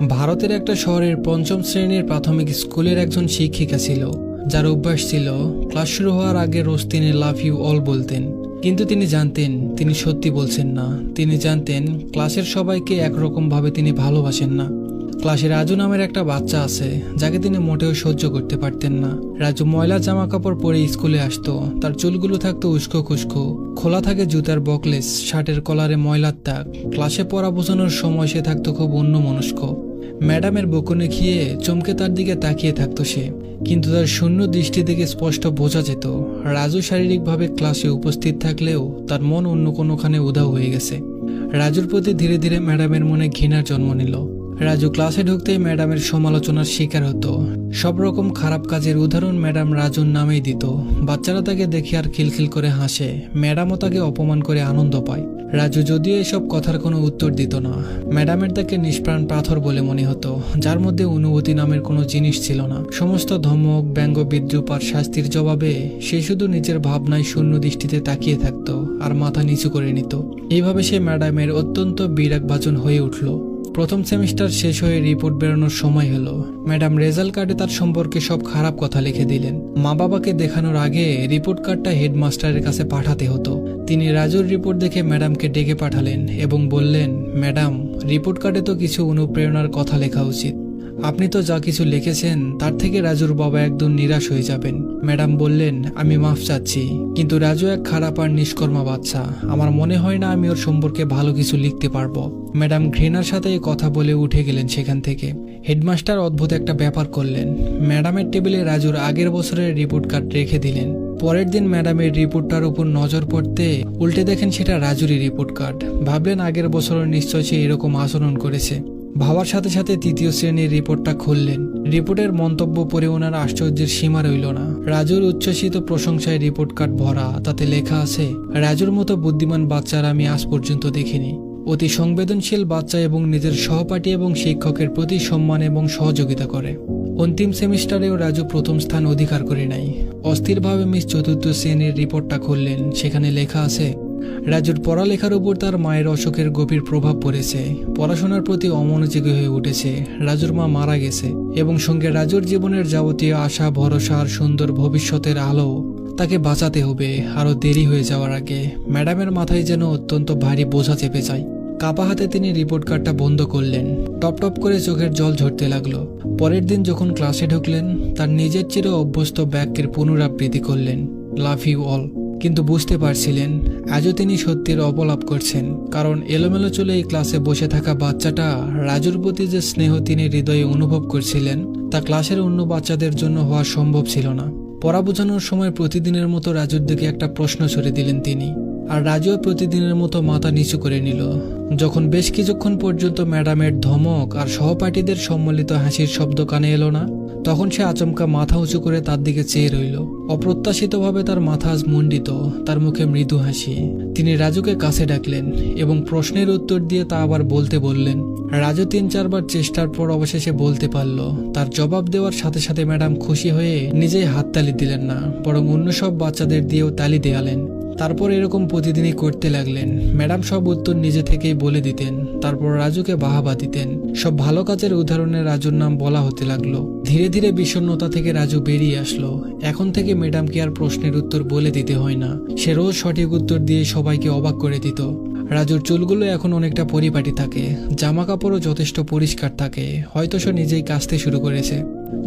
ভারতের একটা শহরের পঞ্চম শ্রেণীর প্রাথমিক স্কুলের একজন শিক্ষিকা ছিল, যার অভ্যাস ছিল ক্লাস শুরু হওয়ার আগে রোজ তিনি লাভ ইউ অল বলতেন। কিন্তু তিনি জানতেন তিনি সত্যি বলছেন না। তিনি জানতেন ক্লাসের সবাইকে একরকম ভাবে তিনি ভালোবাসেন না। ক্লাসে রাজু নামের একটা বাচ্চা আছে যাকে তিনি মোটেও সহ্য করতে পারতেন না। রাজু ময়লা জামা কাপড় পরে স্কুলে আসতো। তার চুলগুলো থাকতো উস্কো খুস্কো, খোলা থাকে জুতার বকলেস, শার্টের কলারে ময়লার দাগ। ক্লাসে পড়া বোঝানোর সময় সে থাকতো খুব অন্যমনস্ক। ম্যাডামের বকুনি খেয়ে চমকে তার দিকে তাকিয়ে থাকতো সে। কিন্তু তার শূন্য দৃষ্টি থেকে স্পষ্ট বোঝা যেত রাজু শারীরিকভাবে ক্লাসে উপস্থিত থাকলেও তার মন অন্য কোনোখানে উধাও হয়ে গেছে। রাজুর প্রতি ধীরে ধীরে ম্যাডামের মনে ঘৃণার জন্ম নিল। রাজু ক্লাসে ঢুকতেই ম্যাডামের সমালোচনার শিকার হতো। সব রকম খারাপ কাজের উদাহরণ ম্যাডাম রাজুর নামেই দিত। বাচ্চারা তাকে দেখে আর খিলখিল করে হাসে। ম্যাডামও তাকে অপমান করে আনন্দ পায়। রাজু যদিও এসব কথার কোনো উত্তর দিত না, ম্যাডামের তাকে নিষ্প্রাণ পাথর বলে মনে হতো, যার মধ্যে অনুভূতি নামের কোনো জিনিস ছিল না। সমস্ত ধমক, ব্যঙ্গ, বিদ্রুপ আর শাস্তির জবাবে সে শুধু নিজের ভাবনায় শূন্য দৃষ্টিতে তাকিয়ে থাকতো আর মাথা নিচু করে নিত। এইভাবে সে ম্যাডামের অত্যন্ত বিরাগভাজন হয়ে উঠল। প্রথম সেমিস্টার শেষ হয়ে রিপোর্ট বেরোনোর সময় হলো। ম্যাডাম রেজাল্ট কার্ডে তার সম্পর্কে সব খারাপ কথা লিখে দিলেন। মা বাবাকে দেখানোর আগে রিপোর্ট কার্ডটা হেডমাস্টারের কাছে পাঠাতে হতো। তিনি রাজুর রিপোর্ট দেখে ম্যাডামকে ডেকে পাঠালেন এবং বললেন, ম্যাডাম, রিপোর্ট কার্ডে তো কিছু অনুপ্রেরণার কথা লেখা উচিত। আপনি তো যা কিছু লিখেছেন তার থেকে রাজুর বাবা একদম নিরাশ হয়ে যাবেন। ম্যাডাম বললেন, আমি মাফ চাচ্ছি, কিন্তু রাজু এক খারাপ আর নিষ্কর্মা বাচ্চা। আমার মনে হয় না আমি ওর সম্পর্কে ভালো কিছু লিখতে পারবো। ম্যাডাম ঘৃণার সাথে এই কথা বলে উঠে গেলেন সেখান থেকে। হেডমাস্টার অদ্ভুত একটা ব্যাপার করলেন। ম্যাডামের টেবিলে রাজুর আগের বছরের রিপোর্ট কার্ড রেখে দিলেন। পরের দিন ম্যাডামের রিপোর্টটার উপর নজর পড়তে উল্টে দেখেন সেটা রাজুরই রিপোর্ট কার্ড। ভাবলেন আগের বছরের নিশ্চয় সে এরকম আচরণ করেছে। ভাবার সাথে সাথে তৃতীয় শ্রেণীর রিপোর্টটা খুললেন। রিপোর্টের মন্তব্য পড়ে ওনার আশ্চর্যের সীমা রইল না। রাজুর উচ্ছ্বসিত প্রশংসায় রিপোর্ট কার্ড ভরা। তাতে লেখা আছে, রাজুর মতো বুদ্ধিমান বাচ্চার আমি আজ পর্যন্ত দেখিনি। অতি সংবেদনশীল বাচ্চা এবং নিজের সহপাঠী এবং শিক্ষকের প্রতি সম্মান এবং সহযোগিতা করে। অন্তিম সেমিস্টারেও রাজু প্রথম স্থান অধিকার করে নাই। অস্থিরভাবে মিস চতুর্থ শ্রেণীর রিপোর্টটা খুললেন। সেখানে লেখা আছে, রাজুর পড়ালেখার উপর তার মায়ের অসুখের গভীর প্রভাব পড়েছে। পড়াশোনার প্রতি অমনোযোগী হয়ে উঠেছে। রাজুর মা মারা গেছে এবং সঙ্গে রাজুর জীবনের যাবতীয় আশা, ভরসা আর সুন্দর ভবিষ্যতের আলো তাকে বাঁচাতে হবে আরো দেরি হয়ে যাওয়ার আগে। ম্যাডামের মাথায় যেন অত্যন্ত ভারী বোঝা চেপে যায়। কাপা হাতে তিনি রিপোর্ট কার্ডটা বন্ধ করলেন। টপ টপ করে চোখের জল ঝরতে লাগলো। পরের দিন যখন ক্লাসে ঢুকলেন, তার নিজের চির অভ্যস্ত বাক্যের পুনরাবৃত্তি করলেন, লাভ ইউ অল। কিন্তু বুঝতে পারছিলেন আজও তিনি সত্যির অপলাপ করছেন, কারণ এলোমেলো চলে এই ক্লাসে বসে থাকা বাচ্চাটা রাজুর প্রতি যে স্নেহ তিনি হৃদয়ে অনুভব করছিলেন তা ক্লাসের অন্য বাচ্চাদের জন্য হওয়া সম্ভব ছিল না। পড়া বোঝানোর সময় প্রতিদিনের মতো রাজুর দিকে একটা প্রশ্ন ছুড়ে দিলেন তিনি, আর রাজুও প্রতিদিনের মতো মাথা নিচু করে নিল। যখন বেশ কিছুক্ষণ পর্যন্ত ম্যাডামের ধমক আর সহপাঠীদের সম্মিলিত হাসির শব্দ কানে এলো না, তখন সে আচমকা মাথা উঁচু করে তার দিকে চেয়ে রইল। অপ্রত্যাশিতভাবে তার মাথা আজ মুন্ডিত, তার মুখে মৃদু হাসি। তিনি রাজুকে কাছে ডাকলেন এবং প্রশ্নের উত্তর দিয়ে তা আবার বলতে বললেন। রাজু 3-4 বার চেষ্টার পর অবশেষে বলতে পারল। তার জবাব দেওয়ার সাথে সাথে ম্যাডাম খুশি হয়ে নিজেই হাততালি দিলেন না, বরং অন্য সব বাচ্চাদের দিয়েও তালি দেয়ালেন। তারপর এরকম প্রতিদিনই করতে লাগলেন। ম্যাডাম সব উত্তর নিজে থেকেই বলে দিতেন, তারপর রাজুকে বাহাবা দিতেন। সব ভালো কাজের উদাহরণে রাজুর নাম বলা হতে লাগলো। ধীরে ধীরে বিষণ্ণতা থেকে রাজু বেরিয়ে আসলো। এখন থেকে ম্যাডামকে আর প্রশ্নের উত্তর বলে দিতে হয় না। সে রোজ সঠিক উত্তর দিয়ে সবাইকে অবাক করে দিত। রাজুর চুলগুলো এখন অনেকটা পরিপাটি থাকে, জামা কাপড়ও যথেষ্ট পরিষ্কার থাকে। হয়তো সে নিজেই কাচতে শুরু করেছে।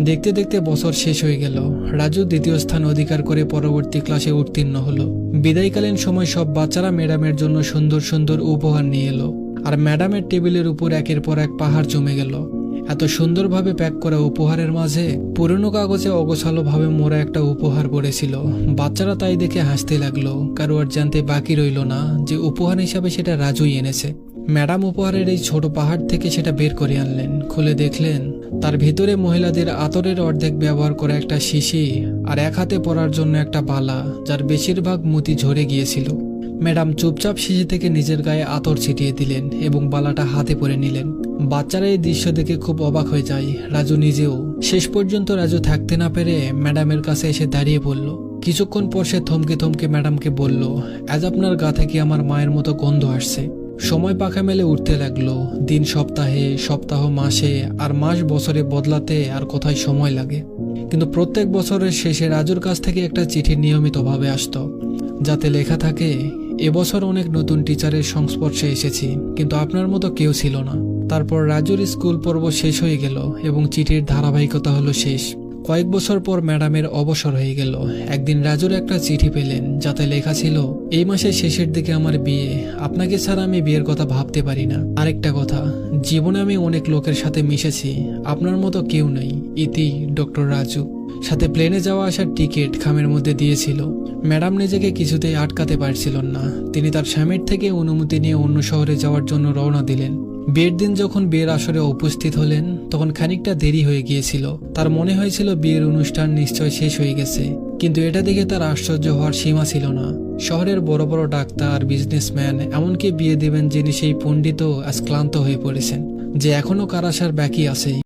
দেখতে দেখতে বছর শেষ হয়ে গেল। রাজু দ্বিতীয় স্থান অধিকার করে পরবর্তী ক্লাসে উত্তীর্ণ হলো। বিদায়কালীন সময় সব বাচ্চারা ম্যাডামের জন্য সুন্দর সুন্দর উপহার নিয়ে এলো, আর ম্যাডামের টেবিলের উপর একের পর এক পাহাড় জমে গেল। এত সুন্দরভাবে প্যাক করা উপহারের মাঝে পুরনো কাগজে অগোছালো ভাবে মোড়া একটা উপহার পড়েছিল। বাচ্চারা তাই দেখে হাসতে লাগলো। কারো আর জানতে বাকি রইল না যে উপহার হিসাবে সেটা রাজুই এনেছে। ম্যাডাম উপহারের এই ছোট পাহাড় থেকে সেটা বের করে আনলেন। খুলে দেখলেন তার ভিতরে মহিলাদের আতরের অর্ধেক ব্যবহার করা একটা শিশি আর এক হাতে পরার জন্য একটা বালা, যার বেশিরভাগ মুতি ঝরে গিয়েছিল। ম্যাডাম চুপচাপ শিশি থেকে নিজের গায়ে আতর ছিটিয়ে দিলেন এবং বালাটা হাতে পরে নিলেন। বাচ্চারা এই দৃশ্য দেখে খুব অবাক হয়ে যায়, রাজু নিজেও। শেষ পর্যন্ত রাজু থাকতে না পেরে ম্যাডামের কাছে এসে দাঁড়িয়ে পড়ল। কিছুক্ষণ পর সে থমকে থমকে ম্যাডামকে বলল, আজ আপনার গা থেকে আমার মায়ের মতো গন্ধ আসছে। সময় পাখা মেলে উঠতে লাগলো। দিন সপ্তাহে, সপ্তাহ মাসে, আর মাস বছরে বদলাতে আর কোথায় সময় লাগে। কিন্তু প্রত্যেক বছরের শেষে রাজুর কাছ থেকে একটা চিঠি নিয়মিতভাবে আসতো, যাতে লেখা থাকে, এবছর অনেক নতুন টিচারের সংস্পর্শে এসেছি, কিন্তু আপনার মতো কেউ ছিল না। তারপর রাজুর স্কুল পর্ব শেষ হয়ে গেল এবং চিঠির ধারাবাহিকতা হলো শেষ। কয়েক বছর পর ম্যাডামের অবসর হয়ে গেল। একদিন রাজুর একটা চিঠি পেলেন, যাতে লেখা ছিল, এই মাসের শেষের দিকে আমার বিয়ে, আপনাকে ছাড়া আমি বিয়ের কথা ভাবতে পারি না। আরেকটা কথা, জীবনে আমি অনেক লোকের সাথে মিশেছি, আপনার মতো কেউ নেই। ইতি, ডক্টর রাজু। সাথে প্লেনে যাওয়া আসার টিকিট খামের মধ্যে দিয়েছিল। ম্যাডাম নিজেকে কিছুতেই আটকাতে পারছিলেন না। তিনি তার স্বামীর থেকে অনুমতি নিয়ে অন্য শহরে যাওয়ার জন্য রওনা দিলেন। বিয়ের দিন যখন বিয়ের আসরে উপস্থিত হলেন, তখন খানিকটা দেরি হয়ে গিয়েছিল। তার মনে হয়েছিল বিয়ের অনুষ্ঠান নিশ্চয় শেষ হয়ে গেছে, কিন্তু এটা দেখে তার আশ্চর্য হওয়ার সীমা ছিল না। শহরের বড় বড় ডাক্তার, বিজনেসম্যান, এমনকি বিয়ে দেবেন যিনি সেই পণ্ডিতও আজ ক্লান্ত হয়ে পড়েছেন, যে এখনো কার আসার বাকি আছে।